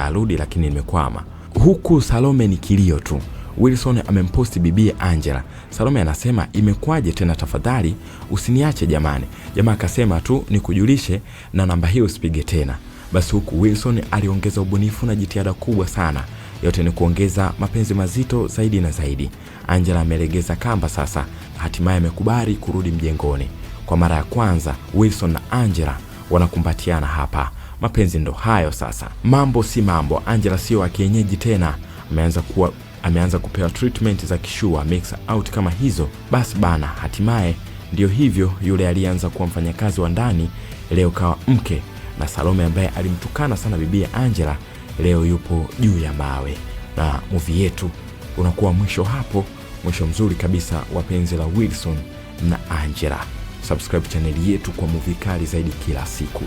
arudi lakini nimekwama. Huku Salome ni kilio tu. Wilson amemposti bibie Angela. Salome anasema imekwaje tena, tafadhali usiniache jamani. Jamaa akasema tu nikujulishe na namba hiyo usipige tena. Basi huku Wilson aliongeza ubunifu na jitihada kubwa sana. Yote ni kuongeza mapenzi mazito zaidi na zaidi. Angela amelegeza kamba sasa, hatimaye amekubali kurudi mjengoni. Kwa mara ya kwanza Wilson na Angela wanakumbatiana hapa. Mapenzi ndo hayo sasa. Mambo si mambo. Angela sio wa kienyeji tena. Ameanza kupewa treatment za kishua, mix out kama hizo. Basi bana, hatimaye ndio hivyo, yule alianza kuwa mfanyakazi wa ndani leo kawa mke, na Salome ambaye alimtukana sana bibia Angela leo yupo juu ya mawe. Na movie yetu unakuwa mwisho hapo, mwisho mzuri kabisa wa penzi la Wilson na Angela. Subscribe channel yetu kwa movie kali zaidi kila siku.